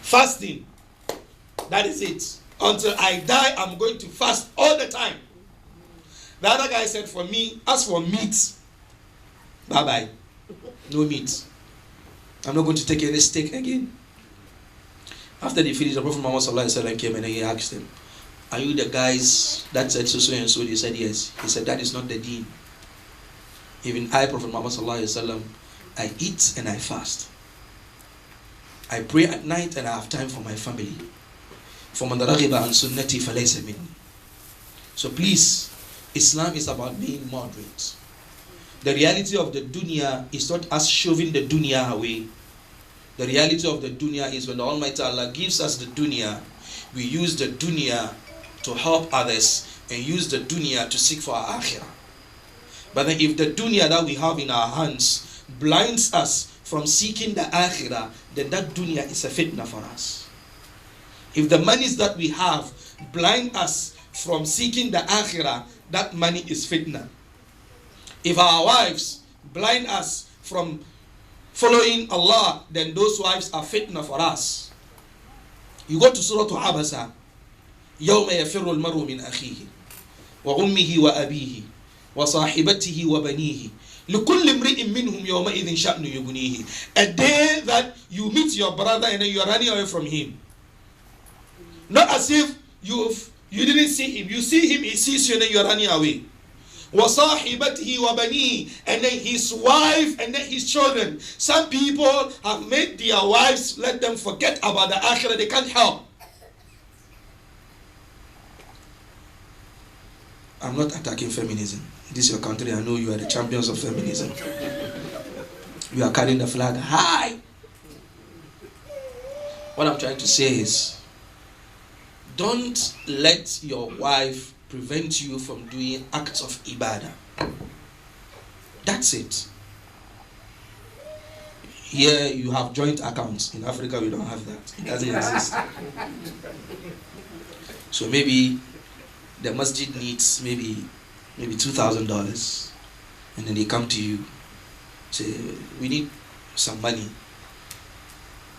Fasting. That is it. Until I die, I'm going to fast all the time. The other guy said, for me, as for meat, bye-bye. No meat. I'm not going to take any steak again. After they finished, the Prophet Muhammad came and he asked them, are you the guys that said so and so? They said yes. He said, that is not the deen. Even I, Prophet Muhammad, I eat and I fast. I pray at night and I have time for my family. فَمَنْ رَغِبَ عَنْ سُنَّتِي فَلَيْسَ مِنِّي. So please, Islam is about being moderate. The reality of the dunya is not us shoving the dunya away. The reality of the dunya is when the Almighty Allah gives us the dunya, we use the dunya to help others and use the dunya to seek for our akhirah. But then if the dunya that we have in our hands blinds us from seeking the akhirah, then that dunya is a fitna for us. If the monies that we have blind us from seeking the akhirah, that money is fitna. If our wives blind us from following Allah, then those wives are fitna for us. You go to Surah Abasa. يَوْمَ يَفِرُّ الْمَرْءُ مِنْ أَخِيهِ وَأُمِّهِ وَأَبِيهِ وَصَاحِبَتِهِ وَبَنِيهِ لِكُلِّ امْرِئٍ مِّنْهُمْ يَوْمَئِذٍ شَأْنُ يُغْنِيهِ. A day that you meet your brother and then you are running away from him. Not as if you didn't see him. You see him, he sees you, and then you are running away. وَصَاحِبَتِهِ وَبَنِيهِ. And then his wife and then his children. Some people have made their wives let them forget about the akhirah. They can't help. I'm not attacking feminism. This is your country. I know you are the champions of feminism. You are carrying the flag high. What I'm trying to say is, don't let your wife prevent you from doing acts of ibadah. That's it. Here you have joint accounts. In Africa we don't have that. It doesn't exist. So maybe the masjid needs maybe $2,000, and then they come to you, say, we need some money.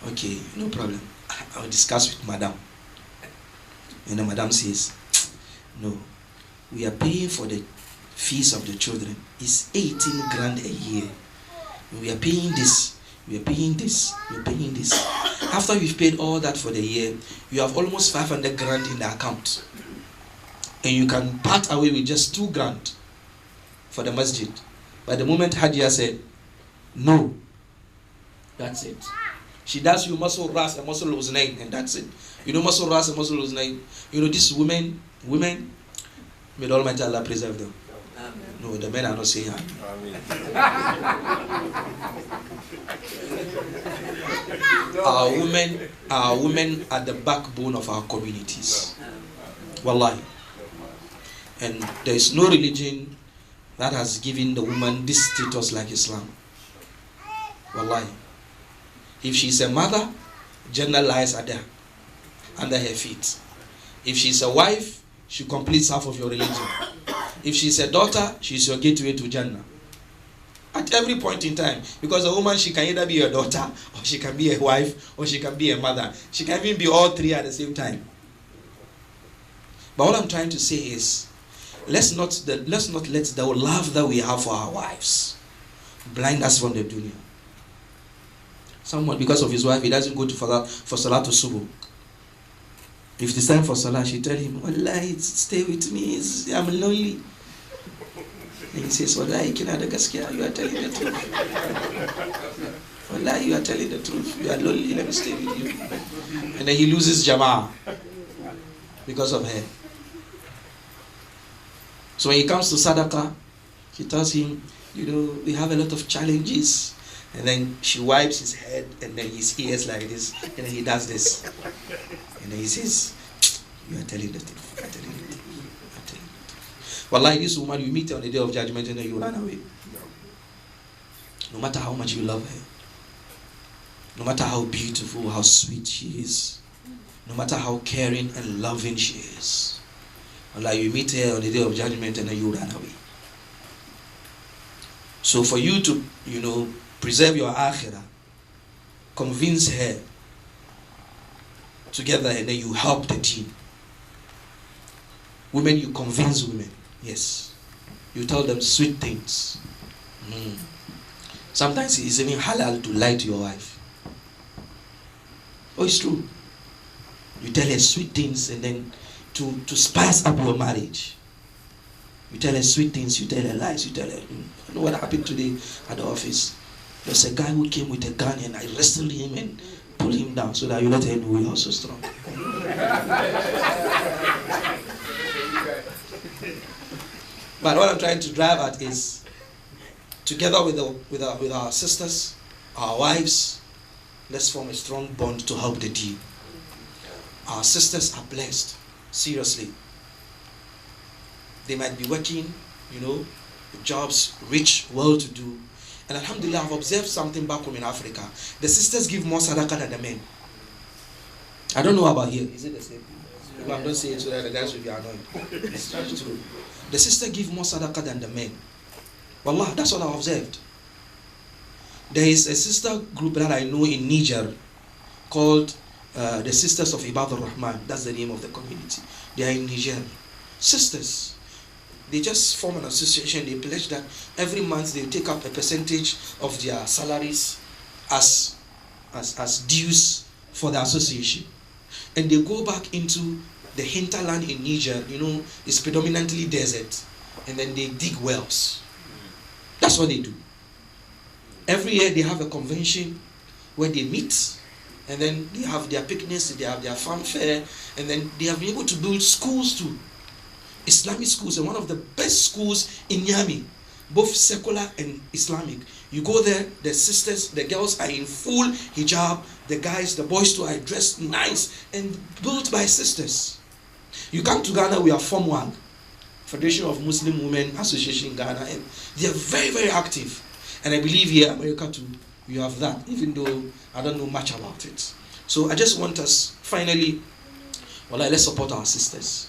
Okay, no problem. I'll discuss with madam. And the madam says, no, we are paying for the fees of the children. It's 18 grand a year. We are paying this. We are paying this. We are paying this. After we've paid all that for the year, you have almost 500 grand in the account. And you can part away with just 2 grand for the masjid. But the moment Hajia said, no, that's it. She does you muscle ras and muscle uznain, and that's it. You know muscle ras and muscle uznain. You know these women, may the Almighty Allah preserve them. Amen. No, the men are not saying amen. Our women are the backbone of our communities. Wallahi. And there is no religion that has given the woman this status like Islam. Wallahi. If she is a mother, Jannah lies under her feet. If she is a wife, she completes half of your religion. If she is a daughter, she is your gateway to Jannah. At every point in time. Because a woman, she can either be a daughter, or she can be a wife, or she can be a mother. She can even be all three at the same time. But what I'm trying to say is, let's not let the love that we have for our wives blind us from the dunya. Someone, because of his wife, he doesn't go to for Salah to Subuh. If it's time for Salah, she tell him, Wallahi, stay with me, I'm lonely. And he says, Wallahi, you are telling the truth. Wallahi, you are telling the truth. You are lonely, let me stay with you. And then he loses Jama'ah because of her. So when he comes to Sadaqah, she tells him, we have a lot of challenges. And then she wipes his head and then his ears like this. And then he does this. And then he says, you are telling the truth. You are telling the truth. You are telling the truth. Wallahi, this woman, you meet her on the day of judgment and then you run away. No matter how much you love her. No matter how beautiful, how sweet she is. No matter how caring and loving she is. Wallahi, you meet her on the day of judgment and then you run away. So for you to, preserve your akhirah, convince her together and then you help the team. Women, you convince women. Yes. You tell them sweet things. Sometimes it's even halal to lie to your wife. Oh, it's true. You tell her sweet things and then to spice up your marriage. You tell her sweet things, you tell her lies, you tell her, you know what happened today at the office? There's a guy who came with a gun and I wrestled him and pulled him down so that you let her know you're also strong. But what I'm trying to drive at is, together with our sisters, our wives, let's form a strong bond to help the team. Our sisters are blessed, seriously. They might be working, jobs, rich, well-to-do. And alhamdulillah, I've observed something back home in Africa. The sisters give more sadaqah than the men. I don't know about here. Is it the same? Well, I'm not saying it so that the guys will be annoyed. It's not true. The sisters give more sadaqah than the men. Wallah, that's what I observed. There is a sister group that I know in Niger called the Sisters of Ibadur Rahman. That's the name of the community. They are in Niger. Sisters. They just form an association. They pledge that every month they take up a percentage of their salaries as dues for the association. And they go back into the hinterland in Niger. It's predominantly desert. And then they dig wells. That's what they do. Every year they have a convention where they meet, and then they have their picnics, they have their farm fair, and then they have been able to build schools too. Islamic schools, and one of the best schools in Niamey, both secular and Islamic. You go there, the sisters, the girls are in full hijab, the guys, the boys too are dressed nice and built by sisters. You come to Ghana, we are Form 1, Federation of Muslim Women Association in Ghana, and they are very, very active. And I believe here, America too, you have that, even though I don't know much about it. So I just want us, finally, let's support our sisters.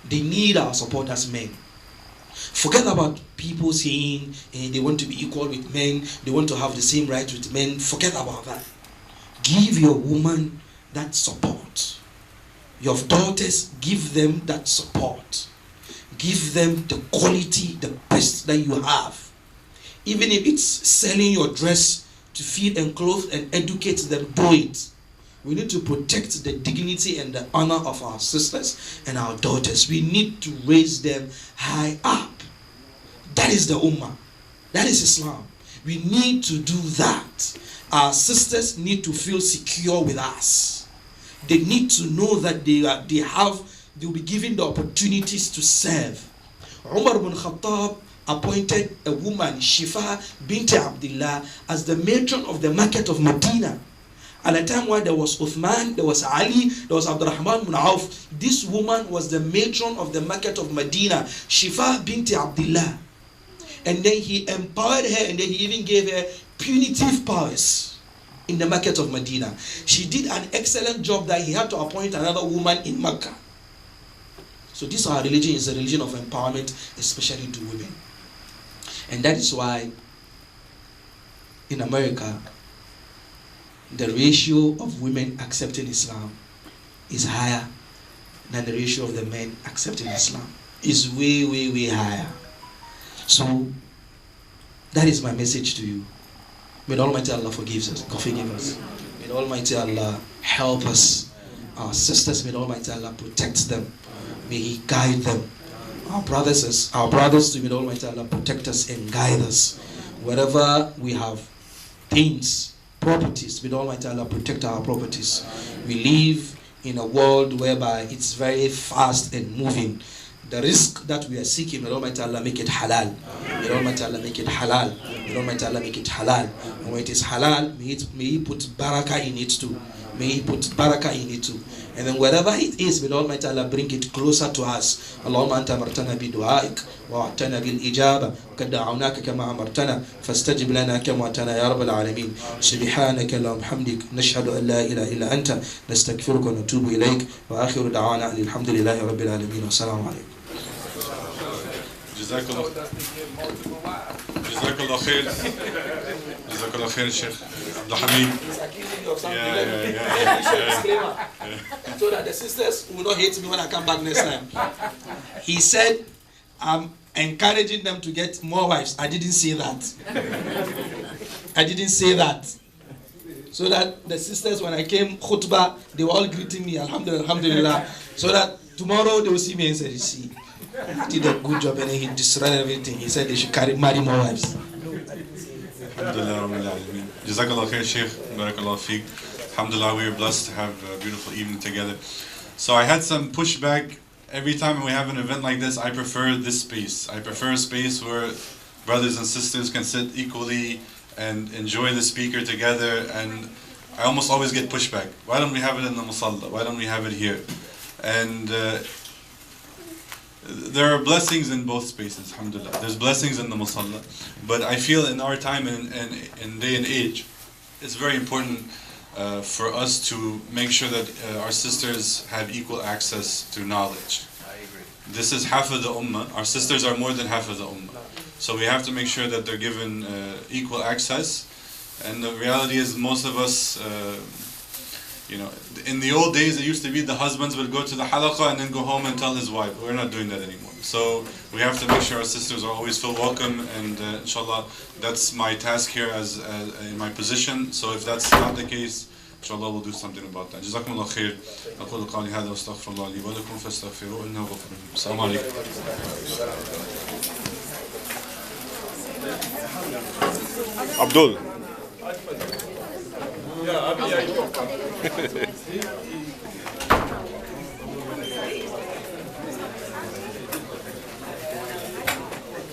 They need our support as men. Forget about people saying they want to be equal with men, they want to have the same rights with men. Forget about that. Give your woman that support. Your daughters, give them that support. Give them the quality, the best that you have. Even if it's selling your dress to feed and clothe and educate them, do it. We need to protect the dignity and the honor of our sisters and our daughters. We need to raise them high up. That is the Ummah. That is Islam. We need to do that. Our sisters need to feel secure with us. They need to know that they'll be given the opportunities to serve. Umar ibn Khattab appointed a woman, Shifa bint Abdullah, as the matron of the market of Medina. At a time when there was Uthman, there was Ali, there was Abdurrahman ibn Auf. This woman was the matron of the market of Medina, Shifa bint Abdullah. And then he empowered her, and then he even gave her punitive powers in the market of Medina. She did an excellent job that he had to appoint another woman in Mecca. So this our religion is a religion of empowerment, especially to women. And that is why in America, the ratio of women accepting Islam is higher than the ratio of the men accepting Islam. It's way, way, way higher. So that is my message to you. May the Almighty Allah forgive us. May the Almighty Allah help us. Our sisters, may the Almighty Allah protect them. May He guide them. Our brothers, may the Almighty Allah protect us and guide us. Wherever we have things, properties, may the Almighty Allah protect our properties. We live in a world whereby it's very fast and moving. The risk that we are seeking, may the Almighty Allah make it halal. May the Almighty Allah make it halal. May the Almighty Allah make it halal. And when it is halal, may He put barakah in it too. May He put barakah in it too. And then wherever it is, may the Almighty Allah bring it closer to us. Allahumma anta amartana bi du'aik wa a'tana bil ijaba kad da'awnaka kama amartana fastajib lana kama atana ya rabbal alamin. Subhanaka Allahumma hamdik nashhadu an la ilaha illa anta nastaghfiruka wa natubu ilayk wa akhiru da'wana alhamdulillahi rabbil alamin wa assalamu alaykum. جزاك الله خير. جزاك الله خير Sheikh Abdul Hamid. He's accusing me of something. Yeah. So that the sisters will not hate me when I come back next time. He said, I'm encouraging them to get more wives. I didn't say that. I didn't say that. So that the sisters, when I came khutbah, they were all greeting me, alhamdulillah, alhamdulillah. So that tomorrow they will see me and say, see, he did a good job and he destroyed everything. He said they should marry more wives. Alhamdulillah Rabbil Alameen. Jazakallah khair Sheikh. Barakallah feek. Alhamdulillah, we are blessed to have a beautiful evening together. So I had some pushback. Every time we have an event like this, I prefer this space. I prefer a space where brothers and sisters can sit equally and enjoy the speaker together. And I almost always get pushback. Why don't we have it in the musalla? Why don't we have it here? And there are blessings in both spaces, alhamdulillah. There's blessings in the musalla. But I feel in our time and day and age, it's very important for us to make sure that our sisters have equal access to knowledge. I agree. This is half of the ummah. Our sisters are more than half of the ummah. So we have to make sure that they're given equal access. And the reality is most of us, you know, in the old days it used to be the husbands would go to the halaqah and then go home and tell his wife. We're not doing that anymore. So we have to make sure our sisters are always feel welcome, and inshallah that's my task here as in my position. So if that's not the case, inshallah we'll do something about that. Jazakumullah khair. أقول قولي هذا واستغفر الله لي ولكم فاستغفروه إنه غفور رحيم. السلام عليكم. Abdul.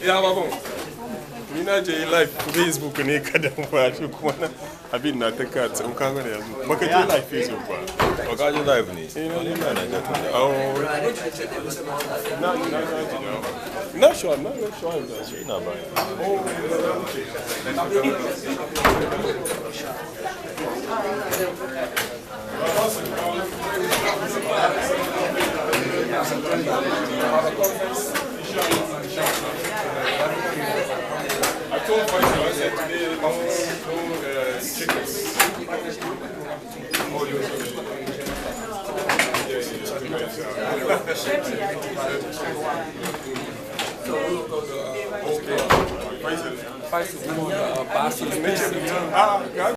Ya babon, ni na je live Facebook ne kada ba shi kuma na abin na ta ka tsin ka ga yanzu. Baka je live Facebook ba. Ba ka je live ne? Eh na na na. Oh. Na shi na da Shi na ba. I told Faisal, I said today, no chickens. Faisal,